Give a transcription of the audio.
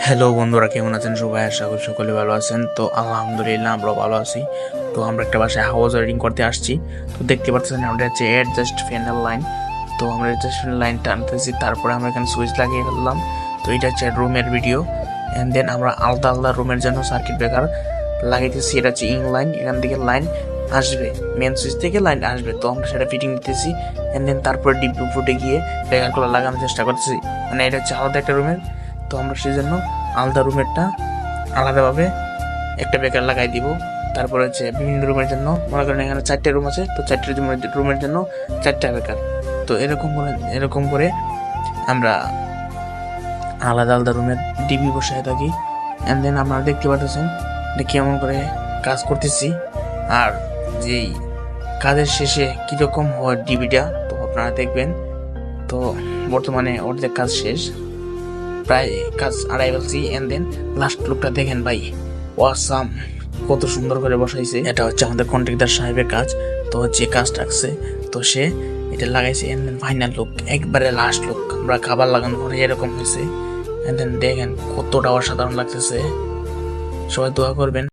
Hello বন্ধুরা, কেমন আছেন সবাই? আশা করি সকলে ভালো আছেন। তো আলহামদুলিল্লাহ আমরা ভালো আছি। তো আমরা একটা বাসায় হাউস ওয়ারিং করতে আসছি। তো দেখতে পাচ্ছেন আমরা হচ্ছে অ্যাডজাস্ট ফ্যানের লাইন। তো আমরা অ্যাডজাস্ট ফ্যানের লাইন টানতেছি, তারপরে আমরা এখানে সুইচ লাগিয়ে ফেললাম। তো এটা হচ্ছে রুমের ভিডিও। অ্যান্ড দেন আমরা আলাদা আলাদা রুমের জন্য সার্কিট ব্রেকার লাগাইতেছি। এটা হচ্ছে ইন লাইন, এখান থেকে লাইন আসবে, মেন সুইচ থেকে লাইন আসবে। তো আমরা সেটা ফিটিং দিতেছি। অ্যান্ড দেন তারপরে ডিপ ফুটে গিয়ে ব্রেকারগুলো লাগানোর চেষ্টা করতেছি। মানে এটা হচ্ছে আলাদা একটা রুমের। তো আমরা সেই জন্য আলাদা রুমেরটা আলাদাভাবে একটা ব্রেকার লাগাই দিব। তারপরে হচ্ছে বিভিন্ন রুমের জন্য, মনে করেন এখানে 4টে রুম আছে, তো 4টে রুমের জন্য 4টা ব্রেকার। তো এরকম করে আমরা আলাদা আলাদা রুমের ডিবি বসায় থাকি। অ্যান্ড দেন আপনারা দেখতে পাচ্ছেন এটা কেমন করে কাজ করতেছি, আর যেই কাজের শেষে কীরকম হয় ডিবিটা, তো আপনারা দেখবেন। তো বর্তমানে অর্ধেক কাজ শেষ, প্রায় কাজ আড়াই ফেলছি। এন্ড দেন লাস্ট লুকটা দেখেন ভাই, ওয়াসাম, কত সুন্দর করে বসাইছে। এটা হচ্ছে আমাদের কন্ট্রাক্টর সাহেবের কাজ। তো যে কাজ রাখছে, তো সে এটা লাগাইছে। এন্ড দেন ফাইনাল লুক, একবারে লাস্ট লুক আমরা খাবার লাগানোর পরে এরকম হয়েছে। এন্ড দেন দেখেন কতটা অসাধারণ লাগতেছে। সবাই দোয়া করবেন।